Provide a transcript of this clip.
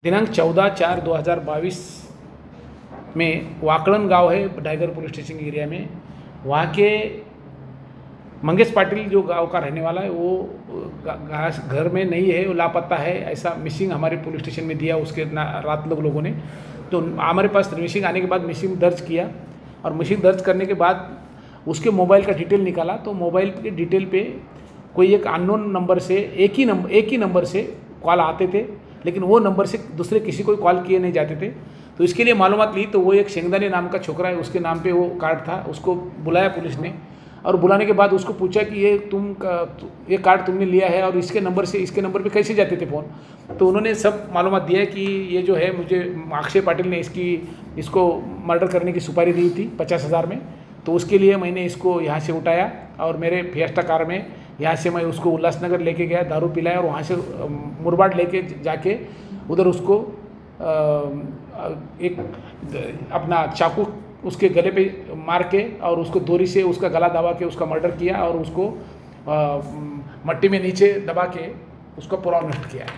दिनांक 14/4/2022 में वाकड़न गांव है टाइगर पुलिस स्टेशन के एरिया में। वहाँ के मंगेश पाटिल जो गांव का रहने वाला है वो घर में नहीं है, वो लापता है, ऐसा मिसिंग हमारे पुलिस स्टेशन में दिया उसके रात लोगों ने। तो हमारे पास मिसिंग आने के बाद मिसिंग दर्ज किया और मिसिंग दर्ज करने के बाद उसके मोबाइल का डिटेल निकाला। तो मोबाइल के डिटेल पे कोई एक अननोन नंबर से एक ही नंबर से कॉल आते थे, लेकिन वो नंबर से दूसरे किसी को कॉल किए नहीं जाते थे। तो इसके लिए मालूमात ली तो वो एक शेंगदानी नाम का छोकरा है, उसके नाम पे वो कार्ड था। उसको बुलाया पुलिस ने और बुलाने के बाद उसको पूछा कि ये कार्ड तुमने लिया है और इसके नंबर पे कैसे जाते थे फ़ोन। तो उन्होंने सब मालूमात दिया कि ये जो है मुझे अक्षय पाटिल ने इसको मर्डर करने की सुपारी दी थी 50,000 में। तो उसके लिए मैंने इसको यहाँ से उठाया और मेरे फिएस्टा कार में यहाँ से मैं उसको उल्लासनगर लेके गया, दारू पिलाया और वहाँ से मुरबाड लेके जाके उधर उसको एक अपना चाकू उसके गले पे मार के और उसको दोरी से उसका गला दबा के उसका मर्डर किया और उसको मट्टी में नीचे दबा के उसको पूरा नष्ट किया है।